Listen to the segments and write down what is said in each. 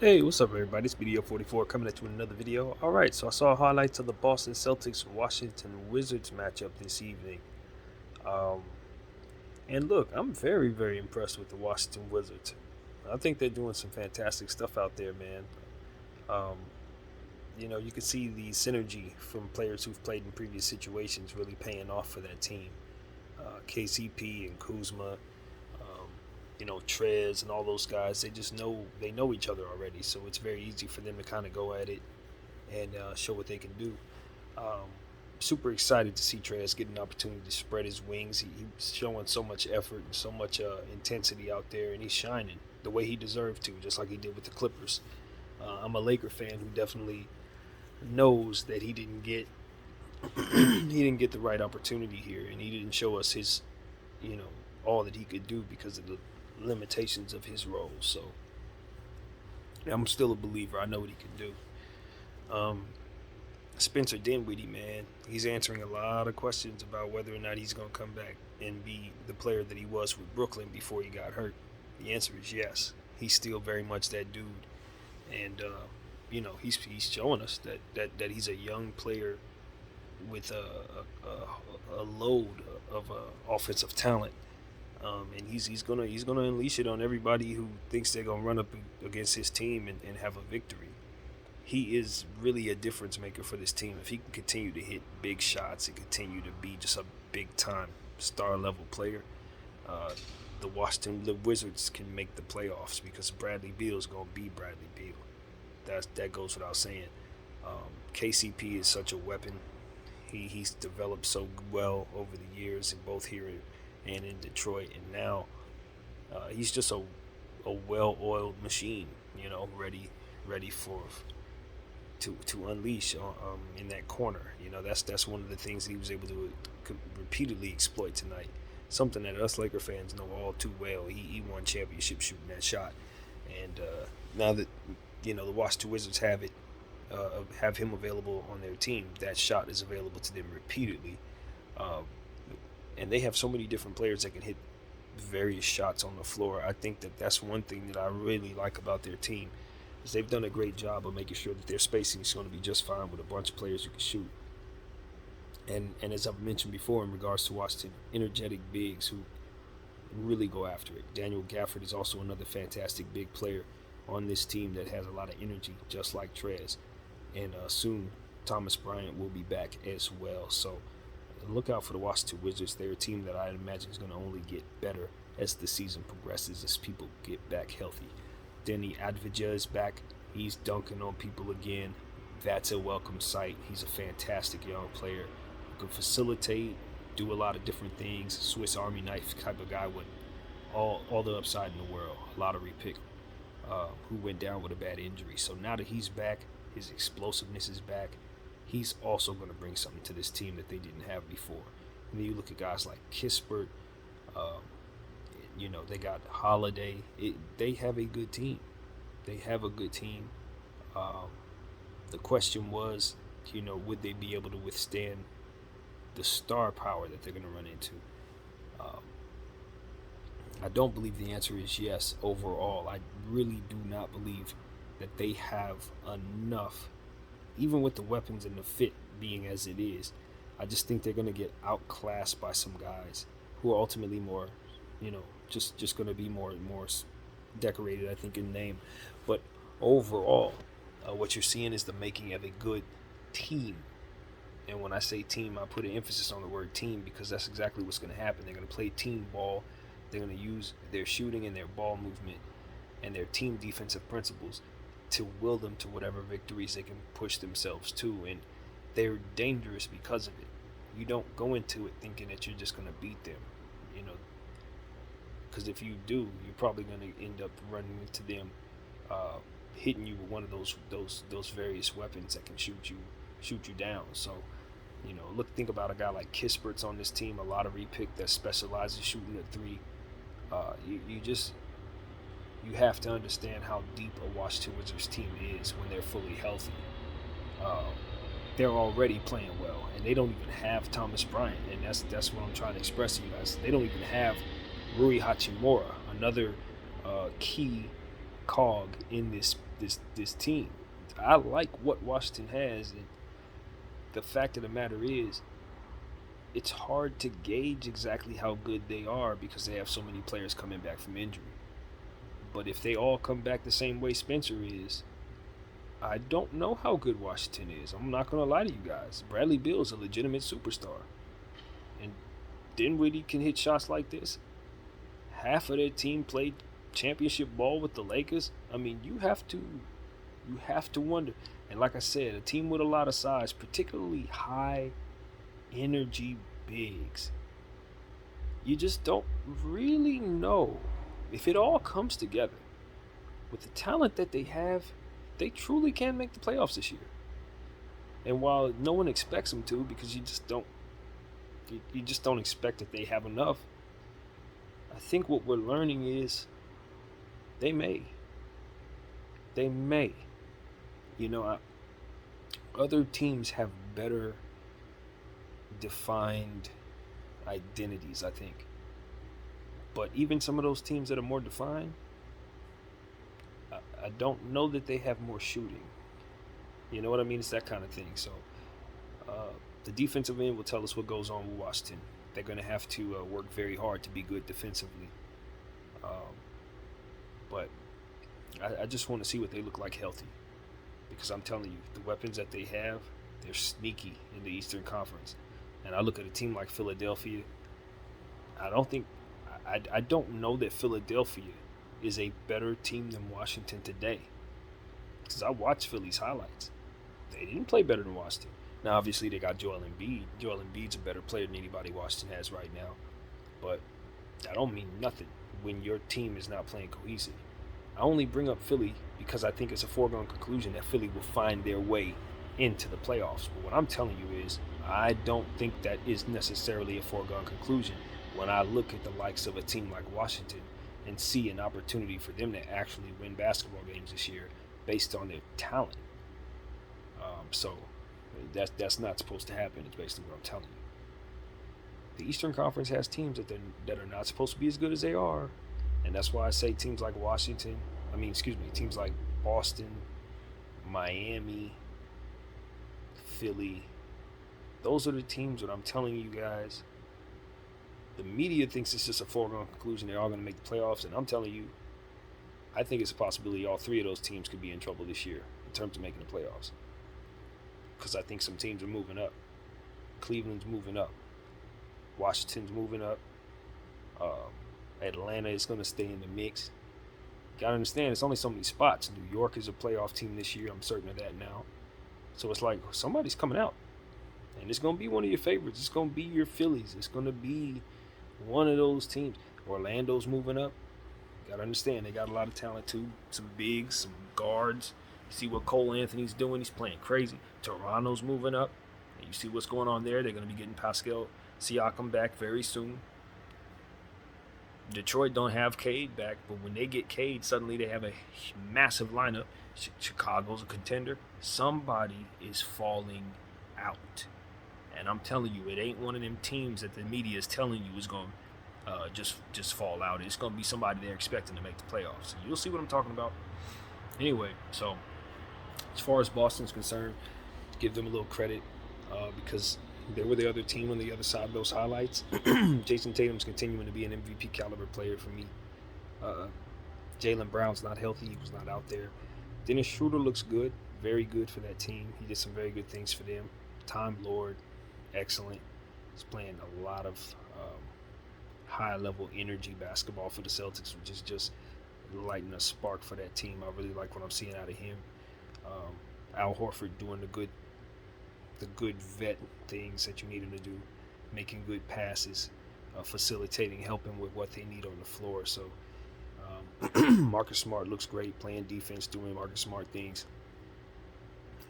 Hey, what's up, everybody? It's BDO 44 coming at you with another video. All right, so I saw highlights of the Boston Celtics Washington Wizards matchup this evening. Um, and look, I'm very, very impressed with the Washington Wizards. I think they're doing some fantastic stuff out there, man. Um, you can see the synergy from players who've played in previous situations really paying off for that team. KCP and Kuzma, um, Trez and all those guys. They know each other already, so it's very easy for them to kind of go at it and show what they can do. Um, Super excited to see Trez get an opportunity to spread his wings. He's showing so much effort and so much intensity out there, and he's shining the way he deserved to, just like he did with the Clippers. I'm a Laker fan who definitely knows that he didn't get he didn't get the right opportunity here, and he didn't show us his, you know, all that he could do because of the limitations of his role. So I'm still a believer. I know what he can do. Um, Spencer Dinwiddie, man, he's answering a lot of questions about whether or not he's going to come back and be the player that he was with Brooklyn before he got hurt. The answer is yes. He's still very much that dude, and he's showing us that he's a young player with a load of offensive talent, and he's gonna unleash it on everybody who thinks they're gonna run up against his team and have a victory. He is really a difference maker for this team. If he can continue to hit big shots and continue to be just a big time star level player, uh, the Wizards can make the playoffs because Bradley Beal is gonna be Bradley Beal. That goes without saying. KCP is such a weapon. He's developed so well over the years, in both here and in Detroit, and now he's just a well-oiled machine. Ready for to unleash in that corner. That's one of the things he was able to repeatedly exploit tonight. Something that us Laker fans know all too well. He won championship shooting that shot, and now that the Washington Wizards have him available on their team, that shot is available to them repeatedly, um, and they have so many different players that can hit various shots on the floor. I think that's one thing that I really like about their team is they've done a great job of making sure that their spacing is going to be just fine with a bunch of players who can shoot. And as I've mentioned before, in regards to Washington, energetic bigs who really go after it. Daniel Gafford is also another fantastic big player on this team that has a lot of energy, just like Trez. And soon Thomas Bryant will be back as well. So look out for the Washington Wizards. They're a team that I imagine is going to only get better as the season progresses, as people get back healthy. Denny Advija is back. He's dunking on people again. That's a welcome sight. He's a fantastic young player who can facilitate, do a lot of different things. Swiss Army knife type of guy with all the upside in the world. A lottery pick who went down with a bad injury. So now that he's back, his explosiveness is back. He's also going to bring something to this team that they didn't have before. And then you look at guys like Kispert. Um, they got Holiday. They have a good team. They have a good team. Um, the question was, would they be able to withstand the star power that they're going to run into? Um, I don't believe the answer is yes overall. I really do not believe that they have enough, even with the weapons and the fit being as it is. I just think they're going to get outclassed by some guys who are ultimately more, just going to be more decorated, I think, in name. But overall, what you're seeing is the making of a good team. And when I say team, I put an emphasis on the word team because that's exactly what's going to happen. They're going to play team ball. They're going to use their shooting and their ball movement and their team defensive principles to will them to whatever victories they can push themselves to. And they're dangerous because of it. You don't go into it thinking that you're just going to beat them, because if you do, you're probably going to end up running into them, hitting you with one of those various weapons that can shoot you down. So, think about a guy like Kispert's on this team, a lottery pick that specializes shooting a three. You have to understand how deep a Washington Wizards team is when they're fully healthy. Uh, they're already playing well, and they don't even have Thomas Bryant, and that's what I'm trying to express to you guys. They don't even have Rui Hachimura, another key cog in this team. I like what Washington has, and the fact of the matter is, it's hard to gauge exactly how good they are because they have so many players coming back from injury. But if they all come back the same way Spencer is, I don't know how good Washington is. I'm not going to lie to you guys. Bradley Beal is a legitimate superstar. And Dinwiddie can hit shots like this. Half of their team played championship ball with the Lakers. I mean, you have to wonder. And like I said, a team with a lot of size, particularly high energy bigs, you just don't really know if it all comes together. With the talent that they have, they truly can make the playoffs this year. And while no one expects them to, because you just don't expect that they have enough, I think what we're learning is they may. Other teams have better defined identities, I think. But even some of those teams that are more defined, I don't know that they have more shooting. You know what I mean? It's that kind of thing. So the defensive end will tell us what goes on with Washington. They're going to have to work very hard to be good defensively. But I just want to see what they look like healthy. Because I'm telling you, the weapons that they have, they're sneaky in the Eastern Conference. And I look at a team like Philadelphia. I don't know that Philadelphia is a better team than Washington today. Because I watched Philly's highlights. They didn't play better than Washington. Now, obviously, they got Joel Embiid. Joel Embiid's a better player than anybody Washington has right now. But that don't mean nothing when your team is not playing cohesive. I only bring up Philly because I think it's a foregone conclusion that Philly will find their way into the playoffs. But what I'm telling you is, I don't think that is necessarily a foregone conclusion when I look at the likes of a team like Washington and see an opportunity for them to actually win basketball games this year based on their talent. So that's not supposed to happen. It's basically what I'm telling you. The Eastern Conference has teams that are not supposed to be as good as they are, and that's why I say teams like teams like Boston, Miami, Philly. Those are the teams that I'm telling you guys. The media thinks it's just a foregone conclusion they're all going to make the playoffs, and I'm telling you, I think it's a possibility all three of those teams could be in trouble this year in terms of making the playoffs. Because I think some teams are moving up. Cleveland's moving up. Washington's moving up. Atlanta is going to stay in the mix. Gotta understand, it's only so many spots. New York is a playoff team this year. I'm certain of that now. So it's like somebody's coming out. And it's going to be one of your favorites. It's going to be your Phillies. It's going to be one of those teams. Orlando's moving up. Got to understand, they got a lot of talent too. Some bigs, some guards. You see what Cole Anthony's doing. He's playing crazy. Toronto's moving up. And you see what's going on there. They're going to be getting Pascal Siakam back very soon. Detroit don't have Cade back, but when they get Cade, suddenly they have a massive lineup. Chicago's a contender. Somebody is falling out. And I'm telling you, it ain't one of them teams that the media is telling you is going to just fall out. It's going to be somebody they're expecting to make the playoffs. You'll see what I'm talking about. Anyway, so as far as Boston's concerned, give them a little credit because they were the other team on the other side of those highlights. Jason Tatum's continuing to be an MVP caliber player for me. Jaylen Brown's not healthy. He was not out there. Dennis Schroeder looks good. Very good for that team. He did some very good things for them. Time Lord, excellent. He's playing a lot of high-level energy basketball for the Celtics, which is just lighting a spark for that team. I really like what I'm seeing out of him. Al Horford doing the good vet things that you need him to do, making good passes, facilitating, helping with what they need on the floor. So Marcus Smart looks great, playing defense, doing Marcus Smart things.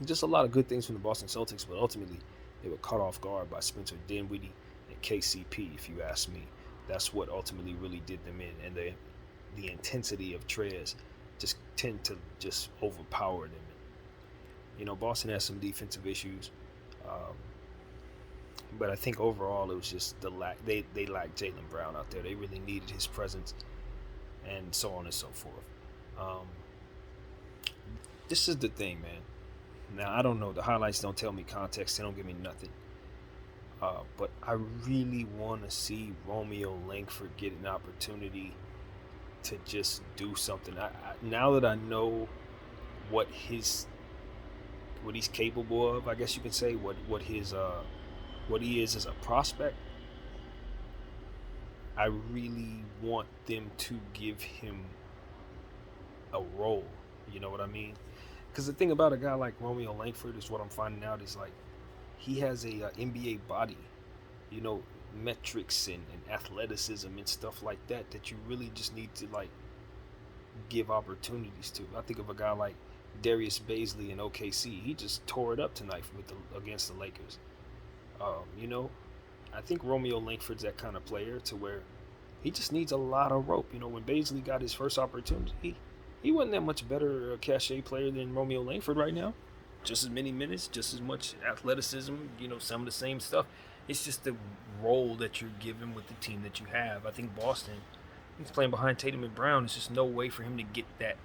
Just a lot of good things from the Boston Celtics, but ultimately they were caught off guard by Spencer Dinwiddie and KCP, if you ask me. That's what ultimately really did them in. And the intensity of Trez just tend to just overpower them. You know, Boston has some defensive issues. But I think overall it was just the lack. They lacked Jaylen Brown out there. They really needed his presence and so on and so forth. this is the thing, man. Now I don't know. The highlights don't tell me context. They don't give me nothing. But I really want to see Romeo Langford get an opportunity to just do something. Now that I know what he's capable of, I guess you can say what he is as a prospect. I really want them to give him a role. You know what I mean? Because the thing about a guy like Romeo Langford is what I'm finding out is like he has a NBA body, you know, metrics and athleticism and stuff like that that you really just need to like give opportunities to. I think of a guy like Darius Baisley in OKC. He just tore it up tonight against the Lakers. You know, I think Romeo Langford's that kind of player to where he just needs a lot of rope. You know, when Baisley got his first opportunity, he wasn't that much better cachet player than Romeo Langford right now. Just as many minutes, just as much athleticism, you know, some of the same stuff. It's just the role that you're given with the team that you have. I think Boston, he's playing behind Tatum and Brown. There's just no way for him to get that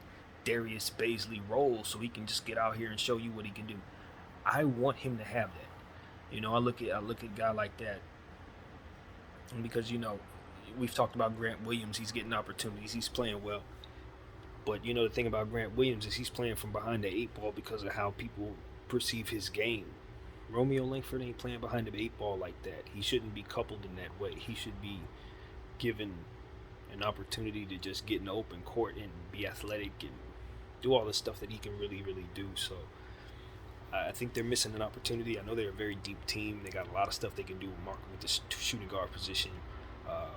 Darius Baisley role so he can just get out here and show you what he can do. I want him to have that. You know, I look at a guy like that, and because you know, we've talked about Grant Williams. He's getting opportunities. He's playing well. But you know the thing about Grant Williams is he's playing from behind the eight ball because of how people perceive his game. Romeo Langford ain't playing behind the eight ball like that. He shouldn't be coupled in that way. He should be given an opportunity to just get in the open court and be athletic and do all the stuff that he can really, really do. So I think they're missing an opportunity. I know they're a very deep team. They got a lot of stuff they can do with the shooting guard position.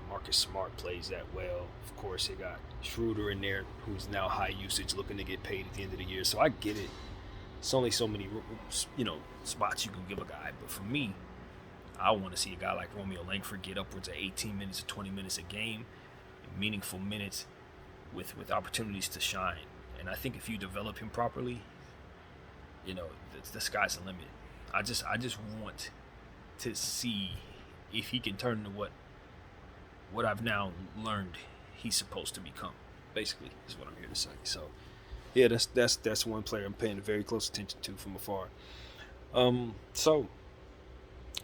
Marcus Smart plays that well. Of course, they got Schroeder in there, who's now high usage, looking to get paid at the end of the year. So I get it. It's only so many, you know, spots you can give a guy. But for me, I want to see a guy like Romeo Langford get upwards of 18 minutes or 20 minutes a game, meaningful minutes with opportunities to shine. And I think if you develop him properly, you know, the sky's the limit. I just want to see if he can turn into what I've now learned he's supposed to become. Basically, is what I'm here to say. So, yeah, that's one player I'm paying very close attention to from afar. So,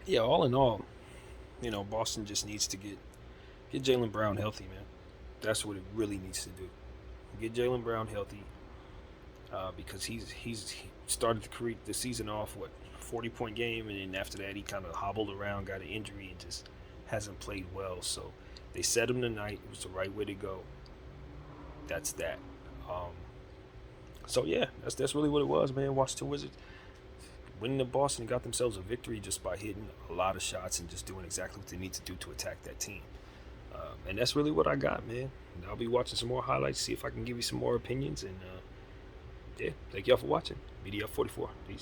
yeah, all in all, you know, Boston just needs to get Jaylen Brown healthy, man. That's what it really needs to do. Get Jaylen Brown healthy, because he started the season off 40-point game, and then after that he kind of hobbled around, got an injury, and just hasn't played well. So they set him tonight. It was the right way to go. That's that. So yeah, that's really what it was, man. Washington Wizards winning the Boston got themselves a victory just by hitting a lot of shots and just doing exactly what they need to do to attack that team. And that's really what I got, man. And I'll be watching some more highlights, see if I can give you some more opinions. And yeah, thank y'all for watching. BDF44. Peace.